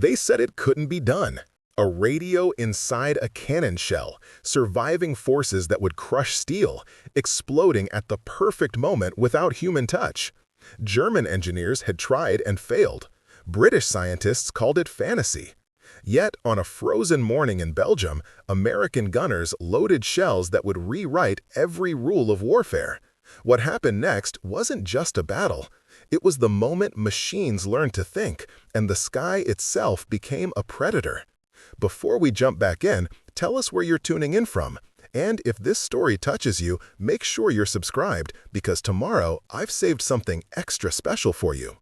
They said it couldn't be done. A radio inside a cannon shell, surviving forces that would crush steel, exploding at the perfect moment without human touch. German engineers had tried and failed. British scientists called it fantasy. Yet, on a frozen morning in Belgium, American gunners loaded shells that would rewrite every rule of warfare. What happened next wasn't just a battle. It was the moment machines learned to think, and the sky itself became a predator. Before we jump back in, tell us where you're tuning in from. And if this story touches you, make sure you're subscribed, because tomorrow I've saved something extra special for you.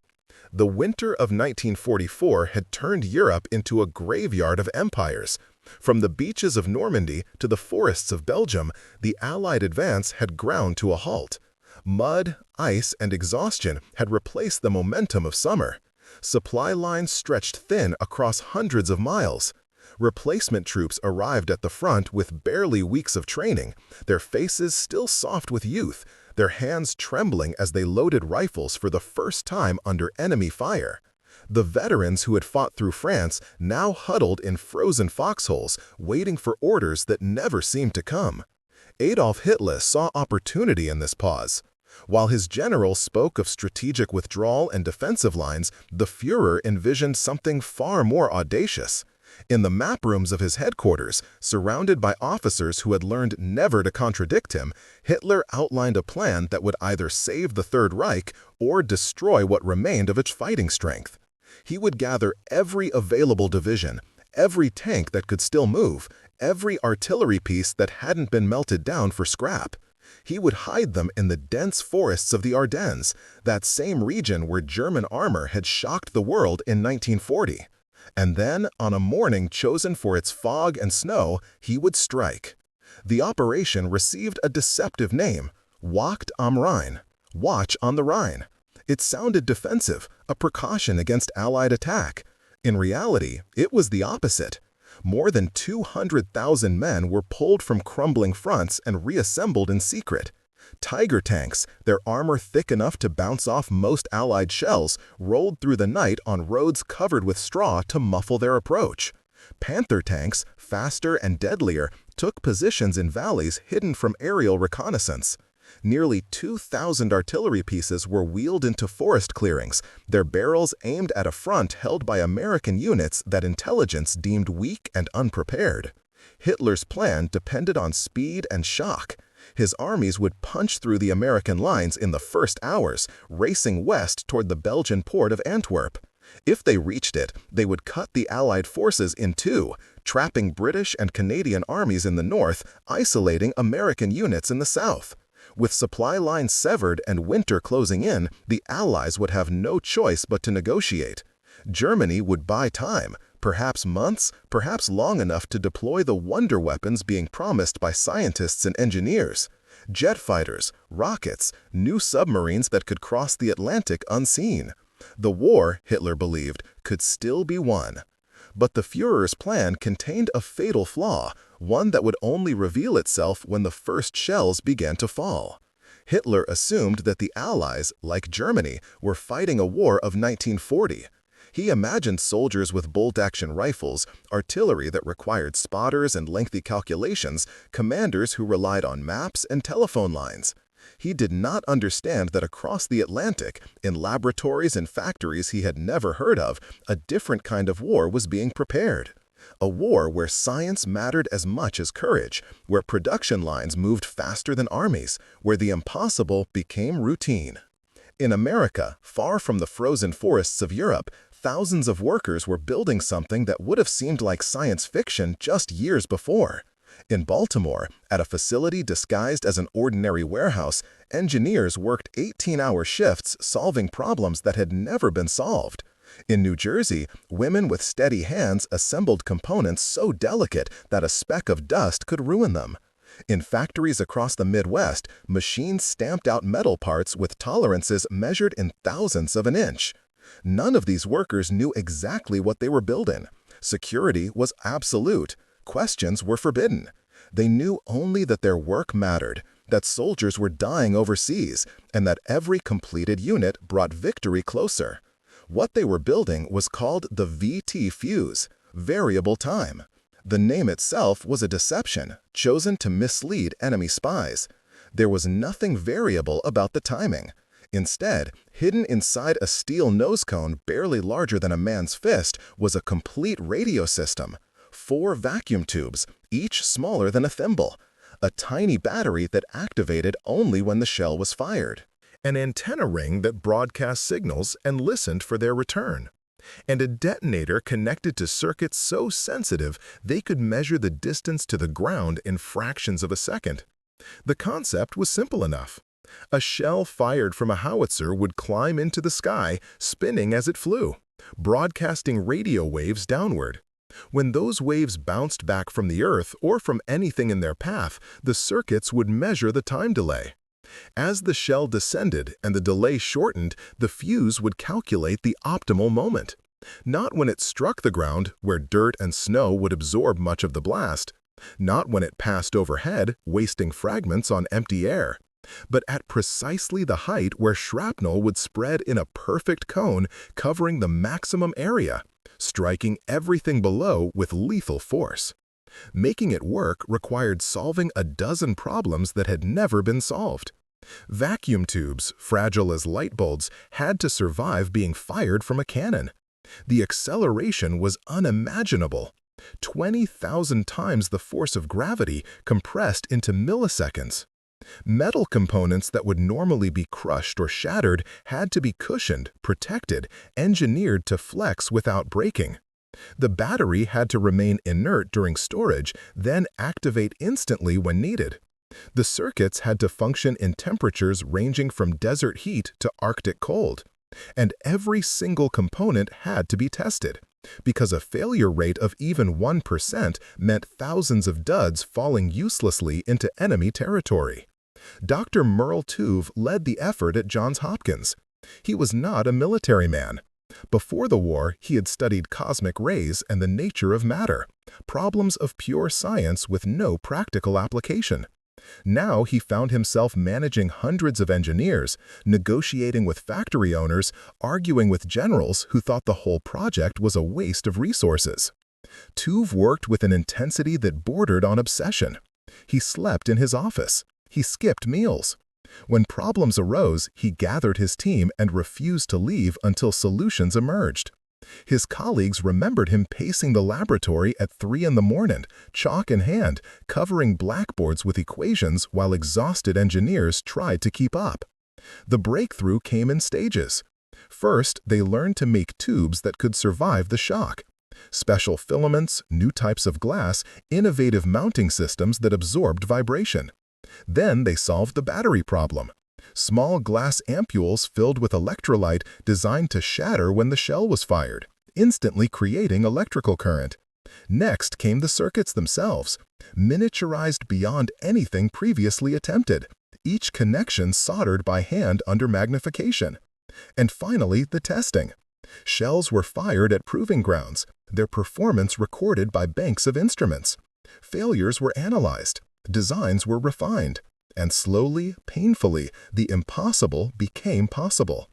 The winter of 1944 had turned Europe into a graveyard of empires. From the beaches of Normandy to the forests of Belgium, the Allied advance had ground to a halt. Mud, ice, and exhaustion had replaced the momentum of summer. Supply lines stretched thin across hundreds of miles. Replacement troops arrived at the front with barely weeks of training, their faces still soft with youth, their hands trembling as they loaded rifles for the first time under enemy fire. The veterans who had fought through France now huddled in frozen foxholes, waiting for orders that never seemed to come. Adolf Hitler saw opportunity in this pause. While his generals spoke of strategic withdrawal and defensive lines, the Führer envisioned something far more audacious. In the map rooms of his headquarters, surrounded by officers who had learned never to contradict him, Hitler outlined a plan that would either save the Third Reich or destroy what remained of its fighting strength. He would gather every available division, every tank that could still move, every artillery piece that hadn't been melted down for scrap. He would hide them in the dense forests of the Ardennes, that same region where German armor had shocked the world in 1940. And then, on a morning chosen for its fog and snow, he would strike. The operation received a deceptive name, Wacht am Rhein, Watch on the Rhine. It sounded defensive, a precaution against Allied attack. In reality, it was the opposite. More than 200,000 men were pulled from crumbling fronts and reassembled in secret. Tiger tanks, their armor thick enough to bounce off most Allied shells, rolled through the night on roads covered with straw to muffle their approach. Panther tanks, faster and deadlier, took positions in valleys hidden from aerial reconnaissance. Nearly 2,000 artillery pieces were wheeled into forest clearings, their barrels aimed at a front held by American units that intelligence deemed weak and unprepared. Hitler's plan depended on speed and shock. His armies would punch through the American lines in the first hours, racing west toward the Belgian port of Antwerp. If they reached it, they would cut the Allied forces in two, trapping British and Canadian armies in the north, isolating American units in the south. With supply lines severed and winter closing in, the Allies would have no choice but to negotiate. Germany would buy time, perhaps months, perhaps long enough to deploy the wonder weapons being promised by scientists and engineers. Jet fighters, rockets, new submarines that could cross the Atlantic unseen. The war, Hitler believed, could still be won. But the Führer's plan contained a fatal flaw, one that would only reveal itself when the first shells began to fall. Hitler assumed that the Allies, like Germany, were fighting a war of 1940. He imagined soldiers with bolt-action rifles, artillery that required spotters and lengthy calculations, commanders who relied on maps and telephone lines. He did not understand that across the Atlantic, in laboratories and factories he had never heard of, a different kind of war was being prepared. A war where science mattered as much as courage, where production lines moved faster than armies, where the impossible became routine. In America, far from the frozen forests of Europe, thousands of workers were building something that would have seemed like science fiction just years before. In Baltimore, at a facility disguised as an ordinary warehouse, engineers worked 18-hour shifts solving problems that had never been solved. In New Jersey, women with steady hands assembled components so delicate that a speck of dust could ruin them. In factories across the Midwest, machines stamped out metal parts with tolerances measured in thousandths of an inch. None of these workers knew exactly what they were building. Security was absolute. Questions were forbidden. They knew only that their work mattered, that soldiers were dying overseas, and that every completed unit brought victory closer. What they were building was called the VT fuse, variable time. The name itself was a deception, chosen to mislead enemy spies. There was nothing variable about the timing. Instead, hidden inside a steel nose cone barely larger than a man's fist was a complete radio system. 4 vacuum tubes, each smaller than a thimble. A tiny battery that activated only when the shell was fired. An antenna ring that broadcast signals and listened for their return. And a detonator connected to circuits so sensitive they could measure the distance to the ground in fractions of a second. The concept was simple enough. A shell fired from a howitzer would climb into the sky, spinning as it flew, broadcasting radio waves downward. When those waves bounced back from the Earth or from anything in their path, the circuits would measure the time delay. As the shell descended and the delay shortened, the fuse would calculate the optimal moment. Not when it struck the ground, where dirt and snow would absorb much of the blast. Not when it passed overhead, wasting fragments on empty air. But at precisely the height where shrapnel would spread in a perfect cone covering the maximum area, striking everything below with lethal force. Making it work required solving a dozen problems that had never been solved. Vacuum tubes, fragile as light bulbs, had to survive being fired from a cannon. The acceleration was unimaginable. 20,000 times the force of gravity compressed into milliseconds. Metal components that would normally be crushed or shattered had to be cushioned, protected, engineered to flex without breaking. The battery had to remain inert during storage, then activate instantly when needed. The circuits had to function in temperatures ranging from desert heat to Arctic cold. And every single component had to be tested, because a failure rate of even 1% meant thousands of duds falling uselessly into enemy territory. Dr. Merle Tuve led the effort at Johns Hopkins. He was not a military man. Before the war, he had studied cosmic rays and the nature of matter, problems of pure science with no practical application. Now he found himself managing hundreds of engineers, negotiating with factory owners, arguing with generals who thought the whole project was a waste of resources. Tuve worked with an intensity that bordered on obsession. He slept in his office. He skipped meals. When problems arose, he gathered his team and refused to leave until solutions emerged. His colleagues remembered him pacing the laboratory at 3 in the morning, chalk in hand, covering blackboards with equations while exhausted engineers tried to keep up. The breakthrough came in stages. First, they learned to make tubes that could survive the shock. Special filaments, new types of glass, innovative mounting systems that absorbed vibration. Then they solved the battery problem. Small glass ampules filled with electrolyte designed to shatter when the shell was fired, instantly creating electrical current. Next came the circuits themselves, miniaturized beyond anything previously attempted, each connection soldered by hand under magnification. And finally, the testing. Shells were fired at proving grounds, their performance recorded by banks of instruments. Failures were analyzed. Designs were refined, and slowly, painfully, the impossible became possible.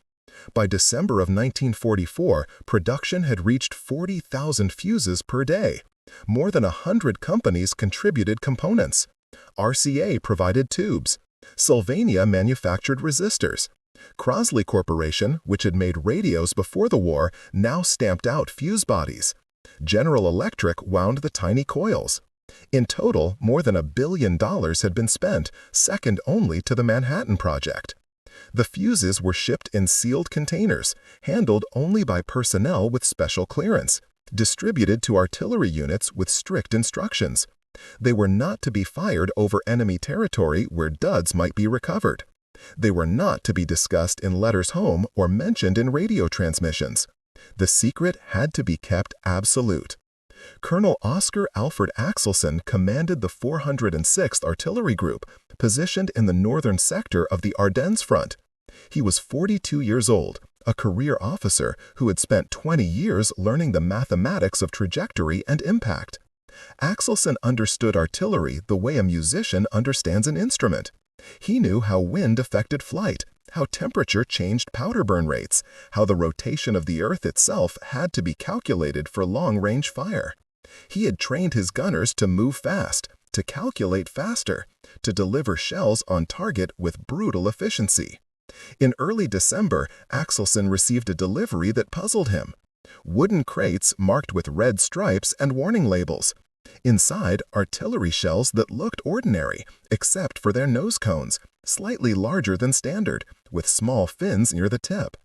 By December of 1944, production had reached 40,000 fuses per day. More than 100 companies contributed components. RCA provided tubes. Sylvania manufactured resistors. Crosley Corporation, which had made radios before the war, now stamped out fuse bodies. General Electric wound the tiny coils. In total, more than $1 billion had been spent, second only to the Manhattan Project. The fuses were shipped in sealed containers, handled only by personnel with special clearance, distributed to artillery units with strict instructions. They were not to be fired over enemy territory where duds might be recovered. They were not to be discussed in letters home or mentioned in radio transmissions. The secret had to be kept absolute. Colonel Oscar Alfred Axelson commanded the 406th Artillery Group, positioned in the northern sector of the Ardennes Front. He was 42 years old, a career officer who had spent 20 years learning the mathematics of trajectory and impact. Axelson understood artillery the way a musician understands an instrument. He knew how wind affected flight, how temperature changed powder burn rates, how the rotation of the Earth itself had to be calculated for long-range fire. He had trained his gunners to move fast, to calculate faster, to deliver shells on target with brutal efficiency. In early December, Axelson received a delivery that puzzled him. Wooden crates marked with red stripes and warning labels. Inside, artillery shells that looked ordinary, except for their nose cones, slightly larger than standard, with small fins near the tip.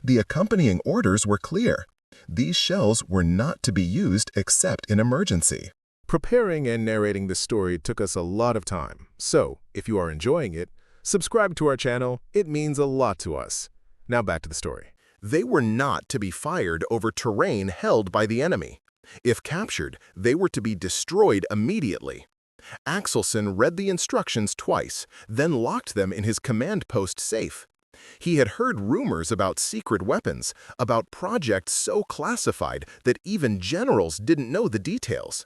The accompanying orders were clear. These shells were not to be used except in emergency. Preparing and narrating this story took us a lot of time, so if you are enjoying it, subscribe to our channel. It means a lot to us. Now back to the story. They were not to be fired over terrain held by the enemy. If captured, they were to be destroyed immediately. Axelson read the instructions twice, then locked them in his command post safe. He had heard rumors about secret weapons, about projects so classified that even generals didn't know the details.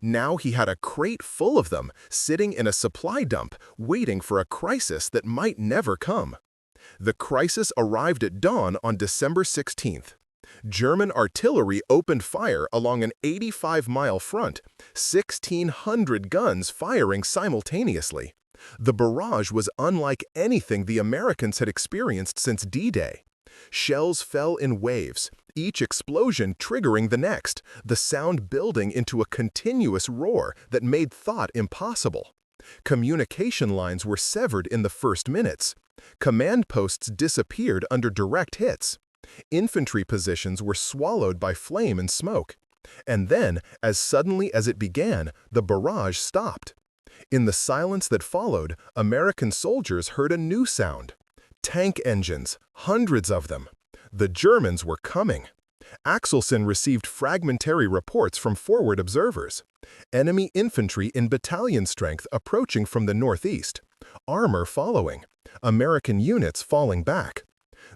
Now he had a crate full of them, sitting in a supply dump, waiting for a crisis that might never come. The crisis arrived at dawn on December 16th. German artillery opened fire along an 85-mile front, 1,600 guns firing simultaneously. The barrage was unlike anything the Americans had experienced since D-Day. Shells fell in waves, each explosion triggering the next, the sound building into a continuous roar that made thought impossible. Communication lines were severed in the first minutes. Command posts disappeared under direct hits. Infantry positions were swallowed by flame and smoke. And then, as suddenly as it began, the barrage stopped. In the silence that followed, American soldiers heard a new sound. Tank engines, hundreds of them. The Germans were coming. Axelson received fragmentary reports from forward observers. Enemy infantry in battalion strength approaching from the northeast. Armor following. American units falling back.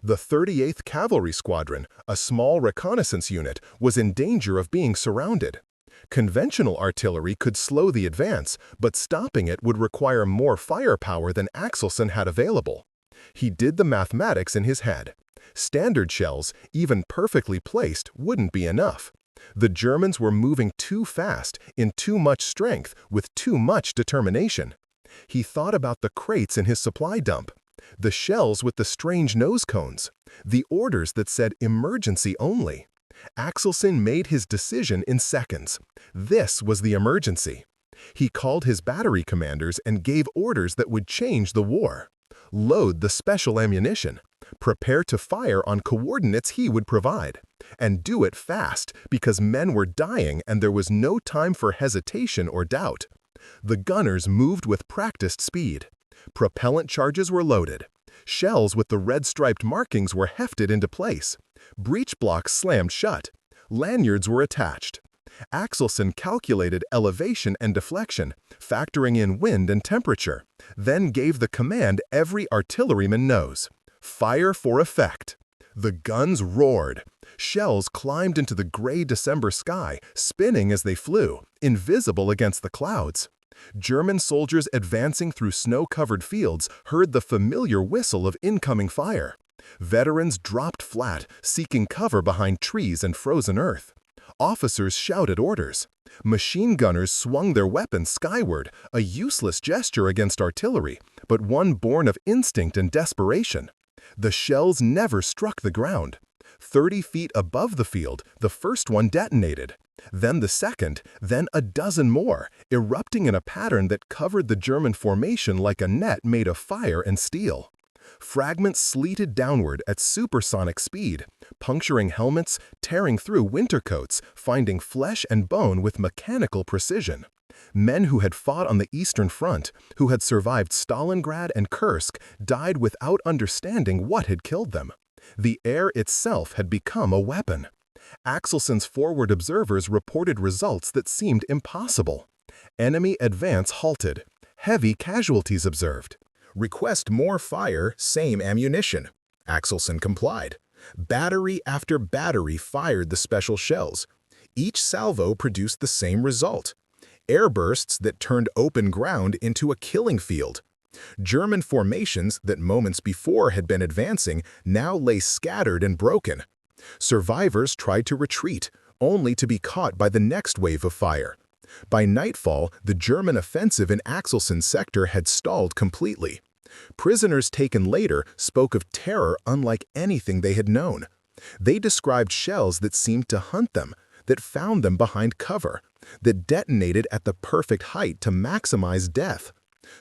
The 38th Cavalry Squadron, a small reconnaissance unit, was in danger of being surrounded. Conventional artillery could slow the advance, but stopping it would require more firepower than Axelson had available. He did the mathematics in his head. Standard shells, even perfectly placed, wouldn't be enough. The Germans were moving too fast, in too much strength, with too much determination. He thought about the crates in his supply dump, the shells with the strange nose cones, the orders that said emergency only. Axelson made his decision in seconds. This was the emergency. He called his battery commanders and gave orders that would change the war. Load the special ammunition. Prepare to fire on coordinates he would provide. And do it fast, because men were dying and there was no time for hesitation or doubt. The gunners moved with practiced speed. Propellant charges were loaded. Shells with the red-striped markings were hefted into place. Breech blocks slammed shut. Lanyards were attached. Axelson calculated elevation and deflection, factoring in wind and temperature, then gave the command every artilleryman knows: fire for effect. The guns roared. Shells climbed into the gray December sky, spinning as they flew, invisible against the clouds. German soldiers advancing through snow-covered fields heard the familiar whistle of incoming fire. Veterans dropped flat, seeking cover behind trees and frozen earth. Officers shouted orders. Machine gunners swung their weapons skyward, a useless gesture against artillery, but one born of instinct and desperation. The shells never struck the ground. 30 feet above the field, the first one detonated. Then the second, then a dozen more, erupting in a pattern that covered the German formation like a net made of fire and steel. Fragments sleeted downward at supersonic speed, puncturing helmets, tearing through winter coats, finding flesh and bone with mechanical precision. Men who had fought on the Eastern Front, who had survived Stalingrad and Kursk, died without understanding what had killed them. The air itself had become a weapon. Axelson's forward observers reported results that seemed impossible. Enemy advance halted. Heavy casualties observed. Request more fire, same ammunition. Axelson complied. Battery after battery fired the special shells. Each salvo produced the same result. Airbursts that turned open ground into a killing field. German formations that moments before had been advancing now lay scattered and broken. Survivors tried to retreat, only to be caught by the next wave of fire. By nightfall, the German offensive in Axelson's sector had stalled completely. Prisoners taken later spoke of terror unlike anything they had known. They described shells that seemed to hunt them, that found them behind cover, that detonated at the perfect height to maximize death.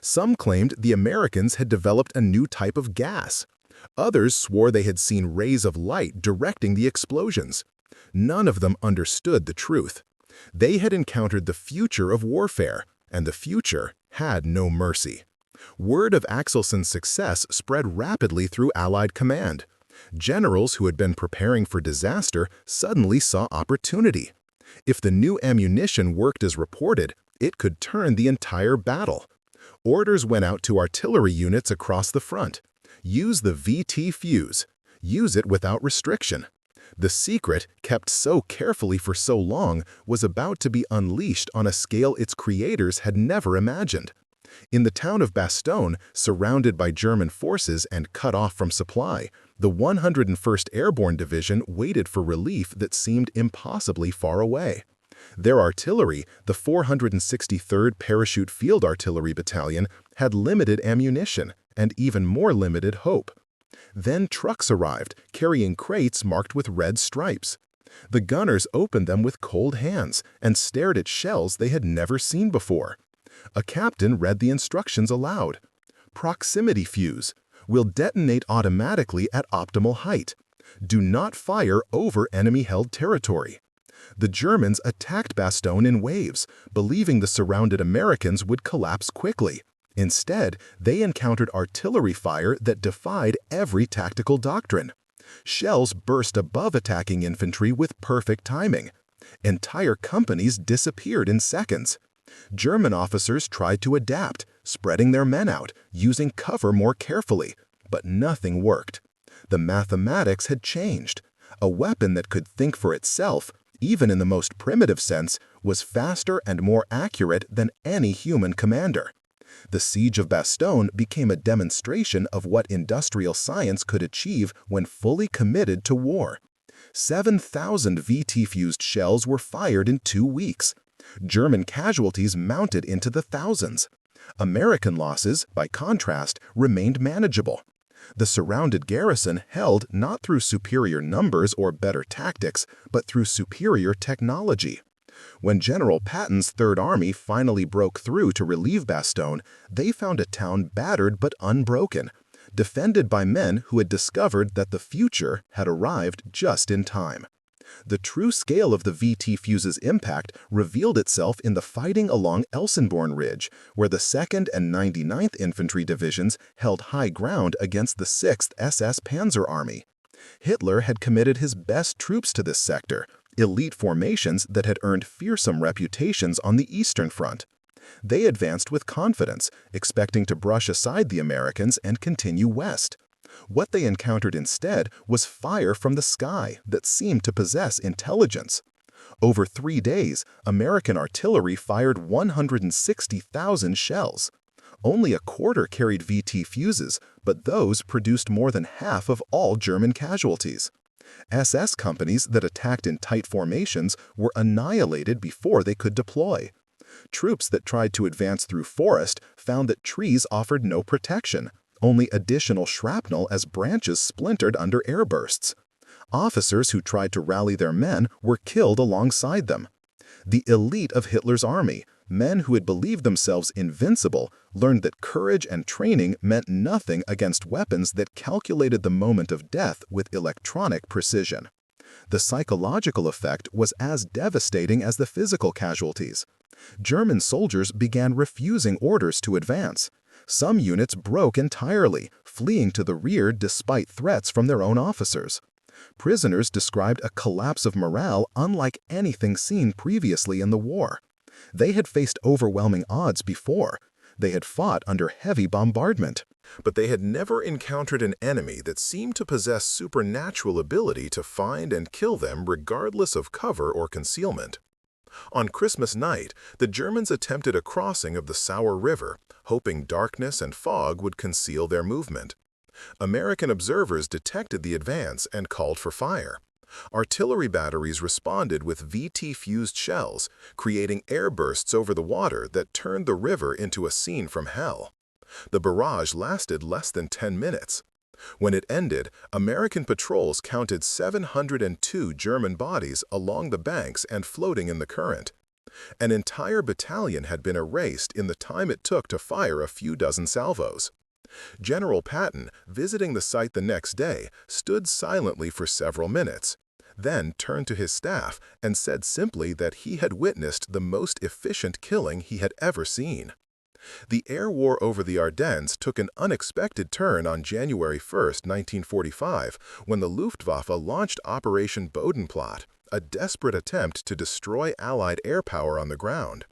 Some claimed the Americans had developed a new type of gas. Others swore they had seen rays of light directing the explosions. None of them understood the truth. They had encountered the future of warfare, and the future had no mercy. Word of Axelson's success spread rapidly through Allied command. Generals who had been preparing for disaster suddenly saw opportunity. If the new ammunition worked as reported, it could turn the entire battle. Orders went out to artillery units across the front. Use the VT fuse. Use it without restriction. The secret, kept so carefully for so long, was about to be unleashed on a scale its creators had never imagined. In the town of Bastogne, surrounded by German forces and cut off from supply, the 101st Airborne Division waited for relief that seemed impossibly far away. Their artillery, the 463rd Parachute Field Artillery Battalion, had limited ammunition and even more limited hope. Then trucks arrived, carrying crates marked with red stripes. The gunners opened them with cold hands and stared at shells they had never seen before. A captain read the instructions aloud. Proximity fuse. Will detonate automatically at optimal height. Do not fire over enemy-held territory. The Germans attacked Bastogne in waves, believing the surrounded Americans would collapse quickly. Instead, they encountered artillery fire that defied every tactical doctrine. Shells burst above attacking infantry with perfect timing. Entire companies disappeared in seconds. German officers tried to adapt, spreading their men out, using cover more carefully, but nothing worked. The mathematics had changed. A weapon that could think for itself, even in the most primitive sense, was faster and more accurate than any human commander. The siege of Bastogne became a demonstration of what industrial science could achieve when fully committed to war. 7,000 VT-fused shells were fired in 2 weeks. German casualties mounted into the thousands. American losses, by contrast, remained manageable. The surrounded garrison held not through superior numbers or better tactics, but through superior technology. When General Patton's Third Army finally broke through to relieve Bastogne, they found a town battered but unbroken, defended by men who had discovered that the future had arrived just in time. The true scale of the VT fuse's impact revealed itself in the fighting along Elsenborn Ridge, where the 2nd and 99th Infantry Divisions held high ground against the 6th SS Panzer Army. Hitler had committed his best troops to this sector, elite formations that had earned fearsome reputations on the Eastern Front. They advanced with confidence, expecting to brush aside the Americans and continue west. What they encountered instead was fire from the sky that seemed to possess intelligence. Over 3 days, American artillery fired 160,000 shells. Only a quarter carried VT fuses, but those produced more than half of all German casualties. SS companies that attacked in tight formations were annihilated before they could deploy. Troops that tried to advance through forest found that trees offered no protection, only additional shrapnel as branches splintered under airbursts. Officers who tried to rally their men were killed alongside them. The elite of Hitler's army, men who had believed themselves invincible, learned that courage and training meant nothing against weapons that calculated the moment of death with electronic precision. The psychological effect was as devastating as the physical casualties. German soldiers began refusing orders to advance. Some units broke entirely, fleeing to the rear despite threats from their own officers. Prisoners described a collapse of morale unlike anything seen previously in the war. They had faced overwhelming odds before. They had fought under heavy bombardment. But they had never encountered an enemy that seemed to possess supernatural ability to find and kill them regardless of cover or concealment. On Christmas night, the Germans attempted a crossing of the Sauer River, hoping darkness and fog would conceal their movement. American observers detected the advance and called for fire. Artillery batteries responded with VT-fused shells, creating air bursts over the water that turned the river into a scene from hell. The barrage lasted less than 10 minutes. When it ended, American patrols counted 702 German bodies along the banks and floating in the current. An entire battalion had been erased in the time it took to fire a few dozen salvos. General Patton, visiting the site the next day, stood silently for several minutes, then turned to his staff and said simply that he had witnessed the most efficient killing he had ever seen. The air war over the Ardennes took an unexpected turn on January 1, 1945, when the Luftwaffe launched Operation Bodenplatte, a desperate attempt to destroy Allied air power on the ground.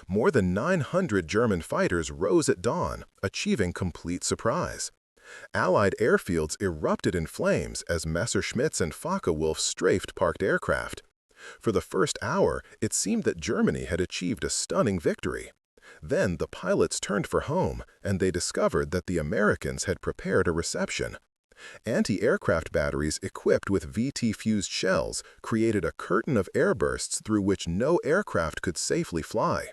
More than 900 German fighters rose at dawn, achieving complete surprise. Allied airfields erupted in flames as Messerschmitts and Focke-Wulfs strafed parked aircraft. For the first hour, it seemed that Germany had achieved a stunning victory. Then the pilots turned for home, and they discovered that the Americans had prepared a reception. Anti-aircraft batteries equipped with VT-fused shells created a curtain of airbursts through which no aircraft could safely fly.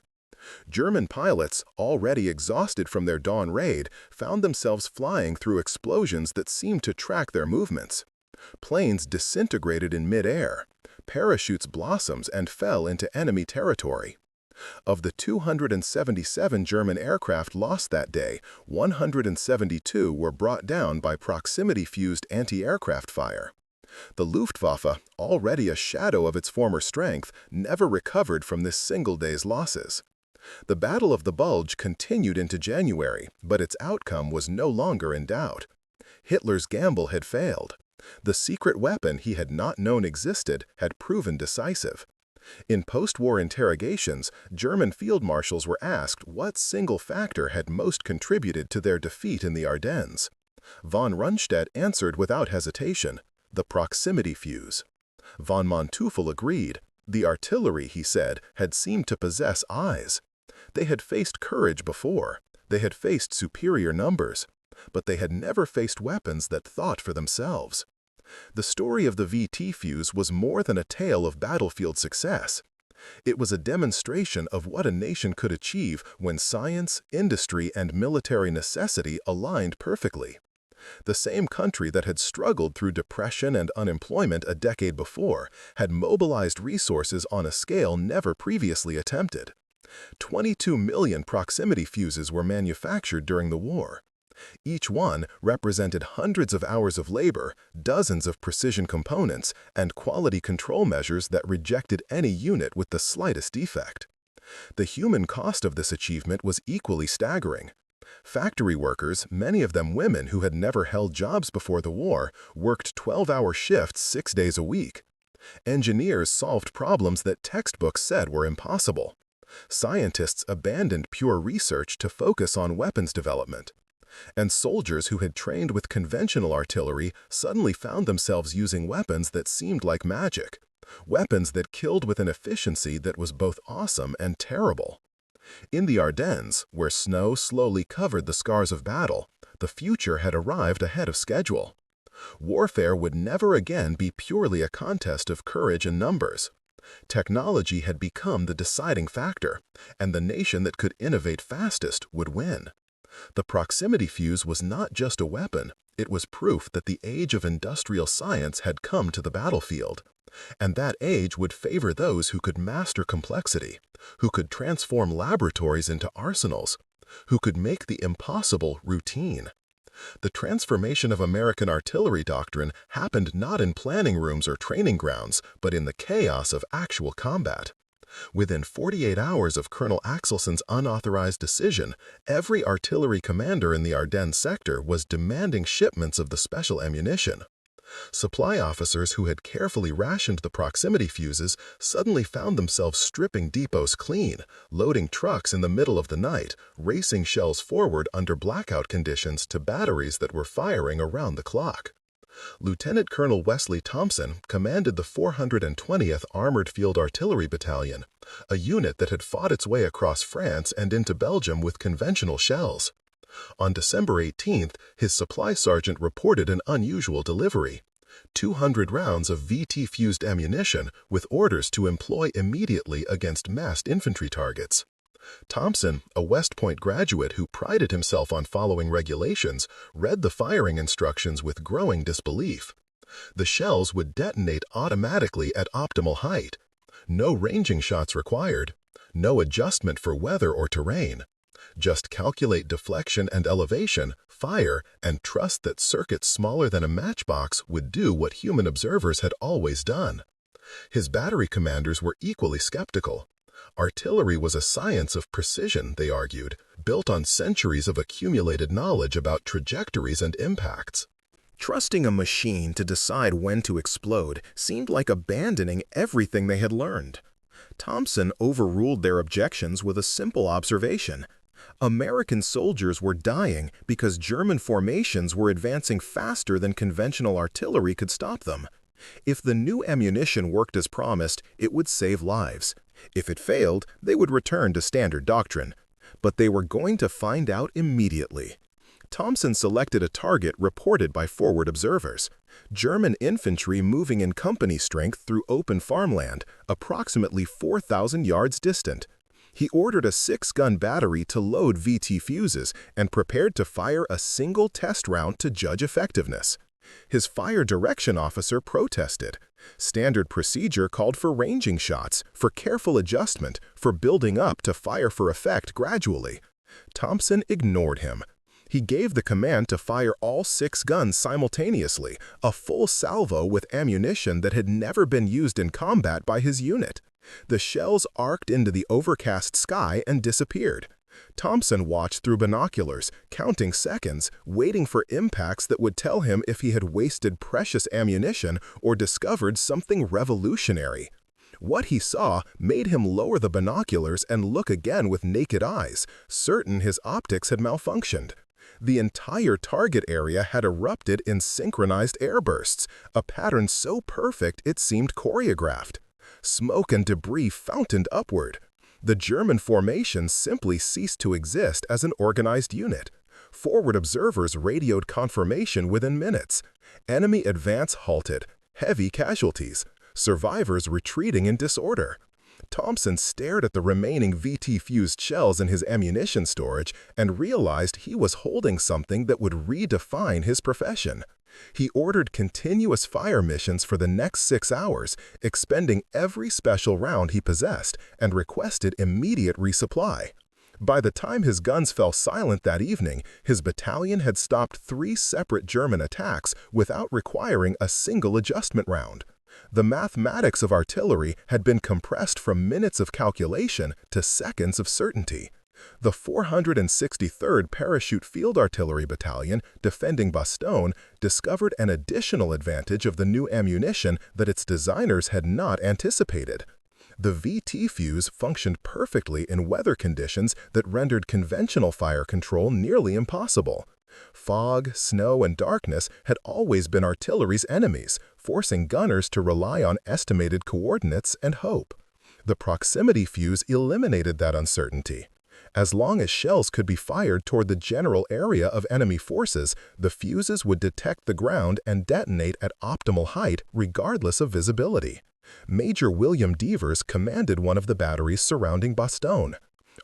German pilots, already exhausted from their dawn raid, found themselves flying through explosions that seemed to track their movements. Planes disintegrated in mid-air. Parachutes blossomed and fell into enemy territory. Of the 277 German aircraft lost that day, 172 were brought down by proximity-fused anti-aircraft fire. The Luftwaffe, already a shadow of its former strength, never recovered from this single day's losses. The Battle of the Bulge continued into January, but its outcome was no longer in doubt. Hitler's gamble had failed. The secret weapon he had not known existed had proven decisive. In post-war interrogations, German field marshals were asked what single factor had most contributed to their defeat in the Ardennes. Von Rundstedt answered without hesitation, the proximity fuse. Von Manteuffel agreed. The artillery, he said, had seemed to possess eyes. They had faced courage before. They had faced superior numbers. But they had never faced weapons that thought for themselves. The story of the VT fuse was more than a tale of battlefield success. It was a demonstration of what a nation could achieve when science, industry, and military necessity aligned perfectly. The same country that had struggled through depression and unemployment a decade before had mobilized resources on a scale never previously attempted. 22 million proximity fuses were manufactured during the war. Each one represented hundreds of hours of labor, dozens of precision components, and quality control measures that rejected any unit with the slightest defect. The human cost of this achievement was equally staggering. Factory workers, many of them women who had never held jobs before the war, worked 12-hour shifts 6 days a week. Engineers solved problems that textbooks said were impossible. Scientists abandoned pure research to focus on weapons development. And soldiers who had trained with conventional artillery suddenly found themselves using weapons that seemed like magic, weapons that killed with an efficiency that was both awesome and terrible. In the Ardennes, where snow slowly covered the scars of battle, the future had arrived ahead of schedule. Warfare would never again be purely a contest of courage and numbers. Technology had become the deciding factor, and the nation that could innovate fastest would win. The proximity fuse was not just a weapon, it was proof that the age of industrial science had come to the battlefield. And that age would favor those who could master complexity, who could transform laboratories into arsenals, who could make the impossible routine. The transformation of American artillery doctrine happened not in planning rooms or training grounds, but in the chaos of actual combat. Within 48 hours of Colonel Axelson's unauthorized decision, every artillery commander in the Ardennes sector was demanding shipments of the special ammunition. Supply officers who had carefully rationed the proximity fuses suddenly found themselves stripping depots clean, loading trucks in the middle of the night, racing shells forward under blackout conditions to batteries that were firing around the clock. Lieutenant Colonel Wesley Thompson commanded the 420th Armored Field Artillery Battalion, a unit that had fought its way across France and into Belgium with conventional shells. On December 18th, his supply sergeant reported an unusual delivery: 200 rounds of VT-fused ammunition with orders to employ immediately against massed infantry targets. Thompson, a West Point graduate who prided himself on following regulations, read the firing instructions with growing disbelief. The shells would detonate automatically at optimal height. No ranging shots required. No adjustment for weather or terrain. Just calculate deflection and elevation, fire, and trust that circuits smaller than a matchbox would do what human observers had always done. His battery commanders were equally skeptical. Artillery was a science of precision, they argued, built on centuries of accumulated knowledge about trajectories and impacts. Trusting a machine to decide when to explode seemed like abandoning everything they had learned. Thompson overruled their objections with a simple observation: American soldiers were dying because German formations were advancing faster than conventional artillery could stop them. If the new ammunition worked as promised, it would save lives. If it failed, they would return to standard doctrine. But they were going to find out immediately. Thompson selected a target reported by forward observers: German infantry moving in company strength through open farmland, approximately 4,000 yards distant. He ordered a 6-gun battery to load VT fuses and prepared to fire a single test round to judge effectiveness. His fire direction officer protested. Standard procedure called for ranging shots, for careful adjustment, for building up to fire for effect gradually. Thompson ignored him. He gave the command to fire all 6 guns simultaneously, a full salvo with ammunition that had never been used in combat by his unit. The shells arced into the overcast sky and disappeared. Thompson watched through binoculars, counting seconds, waiting for impacts that would tell him if he had wasted precious ammunition or discovered something revolutionary. What he saw made him lower the binoculars and look again with naked eyes, certain his optics had malfunctioned. The entire target area had erupted in synchronized airbursts, a pattern so perfect it seemed choreographed. Smoke and debris fountained upward. The German formation simply ceased to exist as an organized unit. Forward observers radioed confirmation within minutes. Enemy advance halted. Heavy casualties. Survivors retreating in disorder. Thompson stared at the remaining VT-fused shells in his ammunition storage and realized he was holding something that would redefine his profession. He ordered continuous fire missions for the next 6 hours, expending every special round he possessed, and requested immediate resupply. By the time his guns fell silent that evening, his battalion had stopped 3 separate German attacks without requiring a single adjustment round. The mathematics of artillery had been compressed from minutes of calculation to seconds of certainty. The 463rd Parachute Field Artillery Battalion, defending Bastogne, discovered an additional advantage of the new ammunition that its designers had not anticipated. The VT fuse functioned perfectly in weather conditions that rendered conventional fire control nearly impossible. Fog, snow, and darkness had always been artillery's enemies, forcing gunners to rely on estimated coordinates and hope. The proximity fuse eliminated that uncertainty. As long as shells could be fired toward the general area of enemy forces, the fuses would detect the ground and detonate at optimal height regardless of visibility. Major William Devers commanded one of the batteries surrounding Bastogne.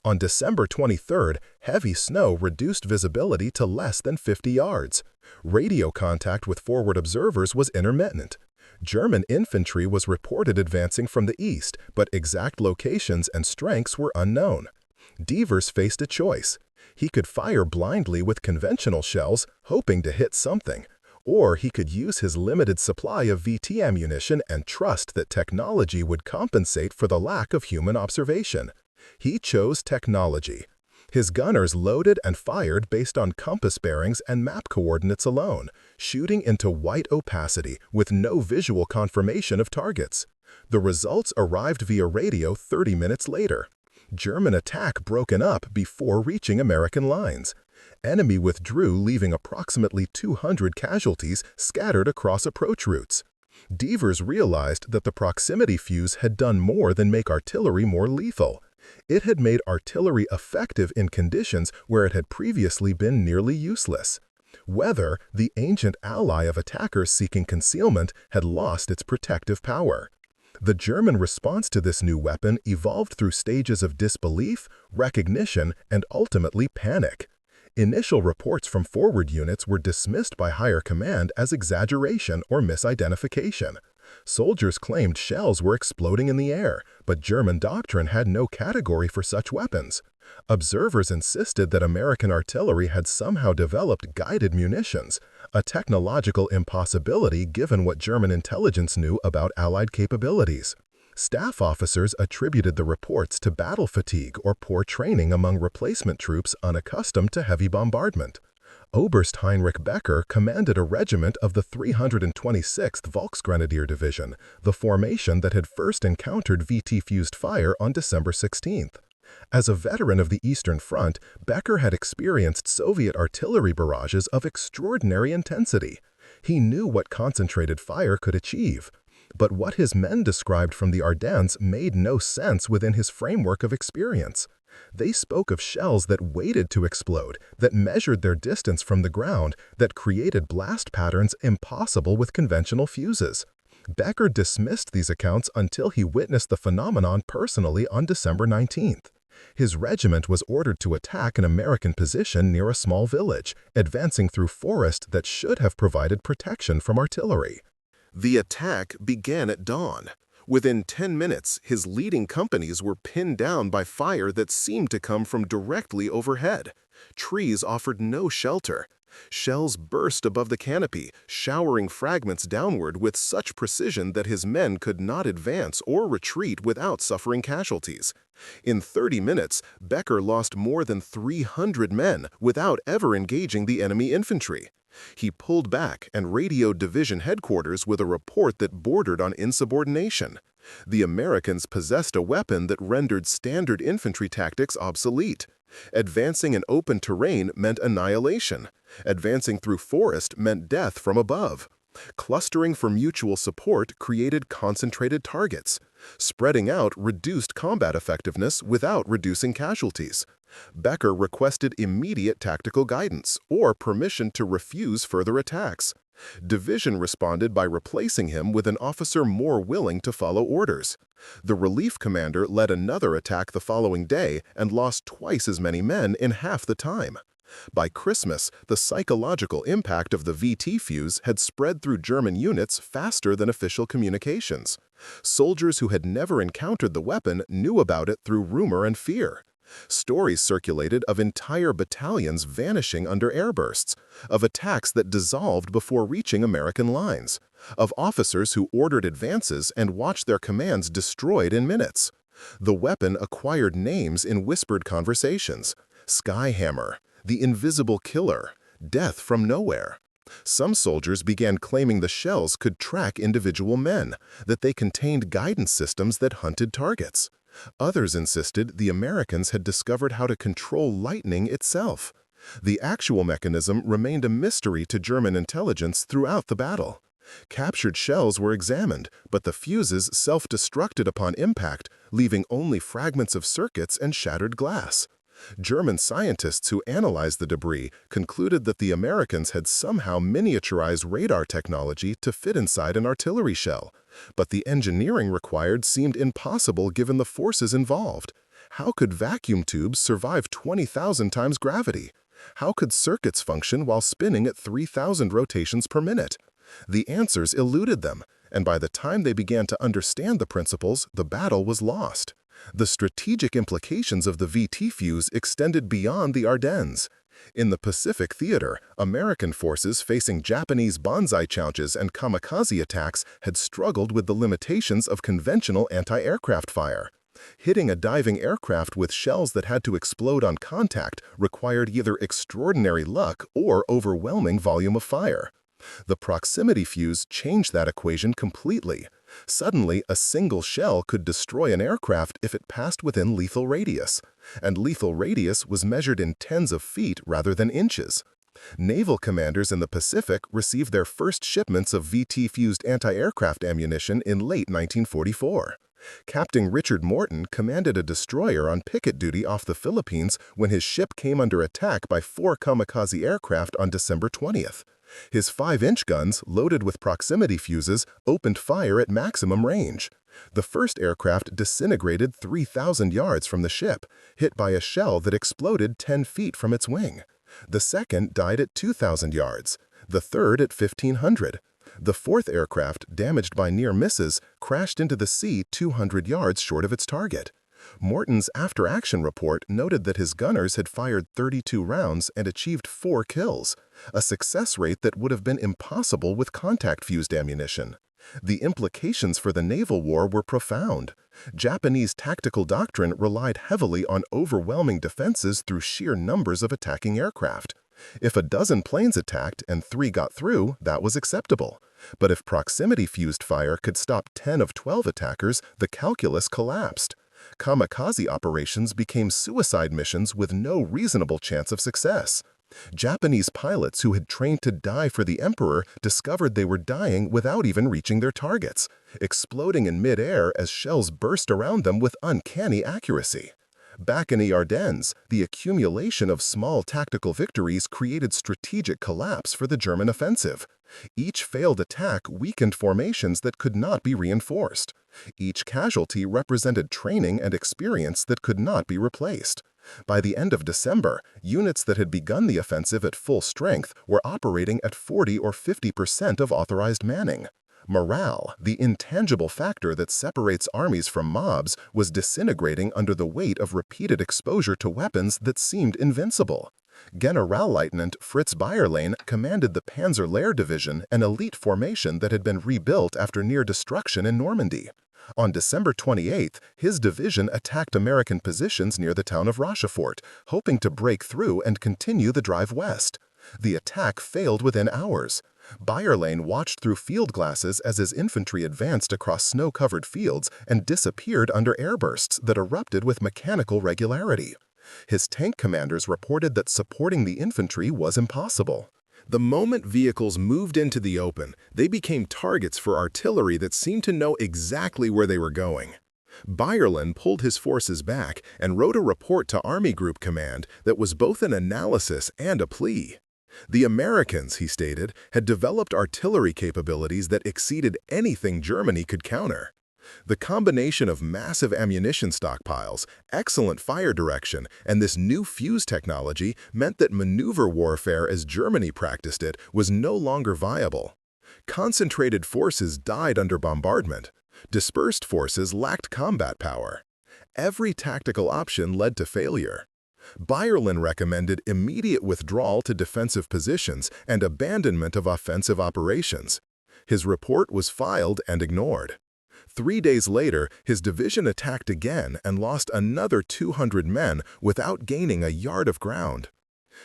On December 23rd, heavy snow reduced visibility to less than 50 yards. Radio contact with forward observers was intermittent. German infantry was reported advancing from the east, but exact locations and strengths were unknown. Devers faced a choice. He could fire blindly with conventional shells, hoping to hit something, or he could use his limited supply of VT ammunition and trust that technology would compensate for the lack of human observation. He chose technology. His gunners loaded and fired based on compass bearings and map coordinates alone, shooting into white opacity with no visual confirmation of targets. The results arrived via radio 30 minutes later. German attack broken up before reaching American lines. Enemy withdrew, leaving approximately 200 casualties scattered across approach routes. Devers realized that the proximity fuse had done more than make artillery more lethal. It had made artillery effective in conditions where it had previously been nearly useless. Weather, the ancient ally of attackers seeking concealment, had lost its protective power. The German response to this new weapon evolved through stages of disbelief, recognition, and ultimately panic. Initial reports from forward units were dismissed by higher command as exaggeration or misidentification. Soldiers claimed shells were exploding in the air, but German doctrine had no category for such weapons. Observers insisted that American artillery had somehow developed guided munitions, a technological impossibility given what German intelligence knew about Allied capabilities. Staff officers attributed the reports to battle fatigue or poor training among replacement troops unaccustomed to heavy bombardment. Oberst Heinrich Becker commanded a regiment of the 326th Volksgrenadier Division, the formation that had first encountered VT-fused fire on December 16th. As a veteran of the Eastern Front, Becker had experienced Soviet artillery barrages of extraordinary intensity. He knew what concentrated fire could achieve. But what his men described from the Ardennes made no sense within his framework of experience. They spoke of shells that waited to explode, that measured their distance from the ground, that created blast patterns impossible with conventional fuses. Becker dismissed these accounts until he witnessed the phenomenon personally on December 19th. His regiment was ordered to attack an American position near a small village, advancing through forest that should have provided protection from artillery. The attack began at dawn. Within 10 minutes, his leading companies were pinned down by fire that seemed to come from directly overhead. Trees offered no shelter. Shells burst above the canopy, showering fragments downward with such precision that his men could not advance or retreat without suffering casualties. In 30 minutes, Becker lost more than 300 men without ever engaging the enemy infantry. He pulled back and radioed division headquarters with a report that bordered on insubordination. The Americans possessed a weapon that rendered standard infantry tactics obsolete. Advancing in open terrain meant annihilation. Advancing through forest meant death from above. Clustering for mutual support created concentrated targets. Spreading out reduced combat effectiveness without reducing casualties. Becker requested immediate tactical guidance or permission to refuse further attacks. Division responded by replacing him with an officer more willing to follow orders. The relief commander led another attack the following day and lost twice as many men in half the time. By Christmas, the psychological impact of the VT fuse had spread through German units faster than official communications. Soldiers who had never encountered the weapon knew about it through rumor and fear. Stories circulated of entire battalions vanishing under airbursts, of attacks that dissolved before reaching American lines, of officers who ordered advances and watched their commands destroyed in minutes. The weapon acquired names in whispered conversations: Skyhammer, the invisible killer, death from nowhere. Some soldiers began claiming the shells could track individual men, that they contained guidance systems that hunted targets. Others insisted the Americans had discovered how to control lightning itself. The actual mechanism remained a mystery to German intelligence throughout the battle. Captured shells were examined, but the fuses self-destructed upon impact, leaving only fragments of circuits and shattered glass. German scientists who analyzed the debris concluded that the Americans had somehow miniaturized radar technology to fit inside an artillery shell, but the engineering required seemed impossible given the forces involved. How could vacuum tubes survive 20,000 times gravity? How could circuits function while spinning at 3,000 rotations per minute? The answers eluded them, and by the time they began to understand the principles, the battle was lost. The strategic implications of the VT fuse extended beyond the Ardennes. In the Pacific theater, American forces facing Japanese banzai challenges and kamikaze attacks had struggled with the limitations of conventional anti-aircraft fire. Hitting a diving aircraft with shells that had to explode on contact required either extraordinary luck or overwhelming volume of fire. The proximity fuse changed that equation completely. Suddenly, a single shell could destroy an aircraft if it passed within lethal radius, and lethal radius was measured in tens of feet rather than inches. Naval commanders in the Pacific received their first shipments of VT-fused anti-aircraft ammunition in late 1944. Captain Richard Morton commanded a destroyer on picket duty off the Philippines when his ship came under attack by 4 kamikaze aircraft on December 20th. His 5-inch guns, loaded with proximity fuses, opened fire at maximum range. The first aircraft disintegrated 3,000 yards from the ship, hit by a shell that exploded 10 feet from its wing. The second died at 2,000 yards, the third at 1,500. The fourth aircraft, damaged by near misses, crashed into the sea 200 yards short of its target. Morton's after-action report noted that his gunners had fired 32 rounds and achieved 4 kills, a success rate that would have been impossible with contact-fused ammunition. The implications for the naval war were profound. Japanese tactical doctrine relied heavily on overwhelming defenses through sheer numbers of attacking aircraft. If a dozen planes attacked and 3 got through, that was acceptable. But if proximity-fused fire could stop 10 of 12 attackers, the calculus collapsed. Kamikaze operations became suicide missions with no reasonable chance of success. Japanese pilots who had trained to die for the emperor discovered they were dying without even reaching their targets, exploding in mid-air as shells burst around them with uncanny accuracy. Back in the Ardennes, the accumulation of small tactical victories created strategic collapse for the German offensive. Each failed attack weakened formations that could not be reinforced. Each casualty represented training and experience that could not be replaced. By the end of December, units that had begun the offensive at full strength were operating at 40 or 50% of authorized manning. Morale, the intangible factor that separates armies from mobs, was disintegrating under the weight of repeated exposure to weapons that seemed invincible. Generalleutnant Fritz Bayerlein commanded the Panzer Lehr Division, an elite formation that had been rebuilt after near destruction in Normandy. On December 28th, his division attacked American positions near the town of Rochefort, hoping to break through and continue the drive west. The attack failed within hours. Bayerlein watched through field glasses as his infantry advanced across snow-covered fields and disappeared under airbursts that erupted with mechanical regularity. His tank commanders reported that supporting the infantry was impossible. The moment vehicles moved into the open, they became targets for artillery that seemed to know exactly where they were going. Bayerlein pulled his forces back and wrote a report to Army Group Command that was both an analysis and a plea. The Americans, he stated, had developed artillery capabilities that exceeded anything Germany could counter. The combination of massive ammunition stockpiles, excellent fire direction, and this new fuse technology meant that maneuver warfare as Germany practiced it was no longer viable. Concentrated forces died under bombardment. Dispersed forces lacked combat power. Every tactical option led to failure. Bayerlein recommended immediate withdrawal to defensive positions and abandonment of offensive operations. His report was filed and ignored. 3 days later, his division attacked again and lost another 200 men without gaining a yard of ground.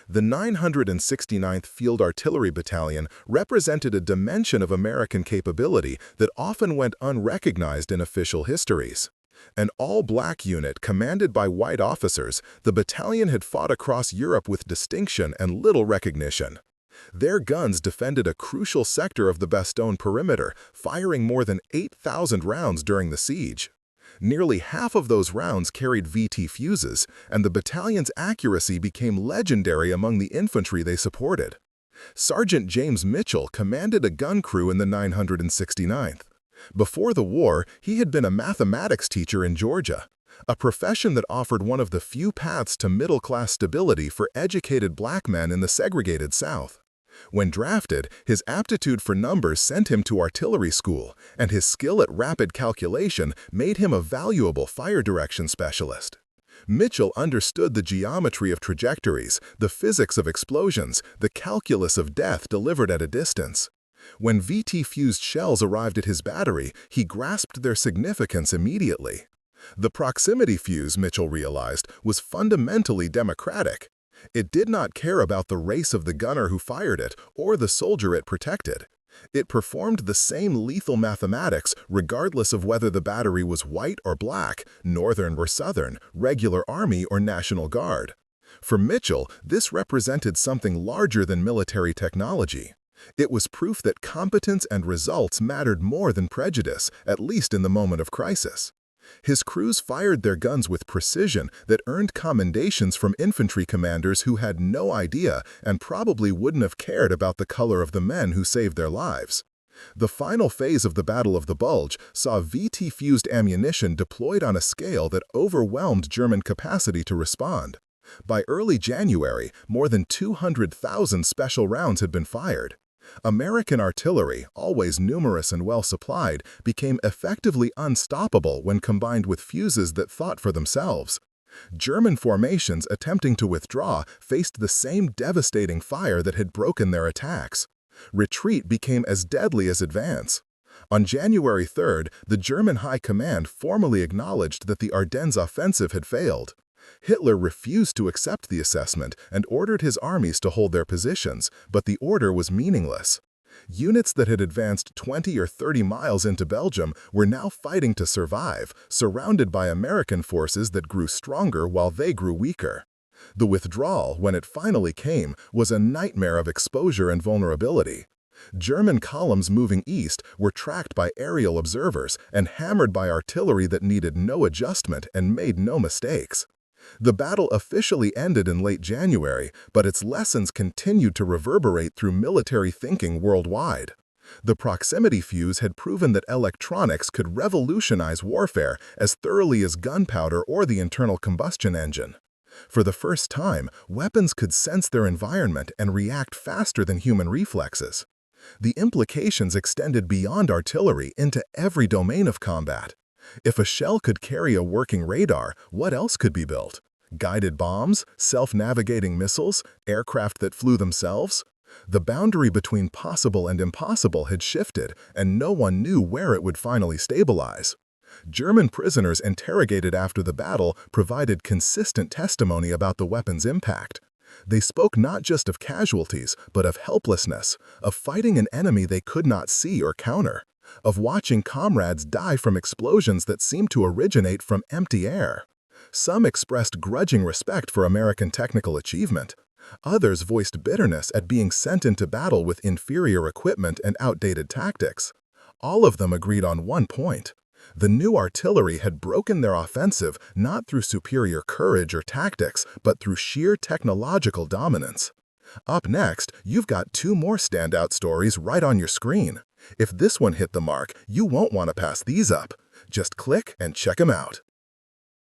The 969th Field Artillery Battalion represented a dimension of American capability that often went unrecognized in official histories. An all-black unit commanded by white officers, the battalion had fought across Europe with distinction and little recognition. Their guns defended a crucial sector of the Bastogne perimeter, firing more than 8,000 rounds during the siege. Nearly half of those rounds carried VT fuses, and the battalion's accuracy became legendary among the infantry they supported. Sergeant James Mitchell commanded a gun crew in the 969th. Before the war, he had been a mathematics teacher in Georgia, a profession that offered one of the few paths to middle-class stability for educated black men in the segregated South. When drafted, his aptitude for numbers sent him to artillery school, and his skill at rapid calculation made him a valuable fire direction specialist. Mitchell understood the geometry of trajectories, the physics of explosions, the calculus of death delivered at a distance. When VT-fused shells arrived at his battery, he grasped their significance immediately. The proximity fuse, Mitchell realized, was fundamentally democratic. It did not care about the race of the gunner who fired it or the soldier it protected. It performed the same lethal mathematics regardless of whether the battery was white or black, northern or southern, regular army or National Guard. For Mitchell, this represented something larger than military technology. It was proof that competence and results mattered more than prejudice, at least in the moment of crisis. His crews fired their guns with precision that earned commendations from infantry commanders who had no idea and probably wouldn't have cared about the color of the men who saved their lives. The final phase of the Battle of the Bulge saw VT-fused ammunition deployed on a scale that overwhelmed German capacity to respond. By early January, more than 200,000 special rounds had been fired. American artillery, always numerous and well-supplied, became effectively unstoppable when combined with fuses that thought for themselves. German formations attempting to withdraw faced the same devastating fire that had broken their attacks. Retreat became as deadly as advance. On January 3rd, the German High Command formally acknowledged that the Ardennes offensive had failed. Hitler refused to accept the assessment and ordered his armies to hold their positions, but the order was meaningless. Units that had advanced 20 or 30 miles into Belgium were now fighting to survive, surrounded by American forces that grew stronger while they grew weaker. The withdrawal, when it finally came, was a nightmare of exposure and vulnerability. German columns moving east were tracked by aerial observers and hammered by artillery that needed no adjustment and made no mistakes. The battle officially ended in late January, but its lessons continued to reverberate through military thinking worldwide. The proximity fuse had proven that electronics could revolutionize warfare as thoroughly as gunpowder or the internal combustion engine. For the first time, weapons could sense their environment and react faster than human reflexes. The implications extended beyond artillery into every domain of combat. If a shell could carry a working radar, what else could be built? Guided bombs, self-navigating missiles, aircraft that flew themselves? The boundary between possible and impossible had shifted, and no one knew where it would finally stabilize. German prisoners interrogated after the battle provided consistent testimony about the weapon's impact. They spoke not just of casualties, but of helplessness, of fighting an enemy they could not see or counter, of watching comrades die from explosions that seemed to originate from empty air. Some expressed grudging respect for American technical achievement. Others voiced bitterness at being sent into battle with inferior equipment and outdated tactics. All of them agreed on one point. The new artillery had broken their offensive not through superior courage or tactics, but through sheer technological dominance. Up next, you've got two more standout stories right on your screen. If this one hit the mark, you won't want to pass these up. Just click and check them out.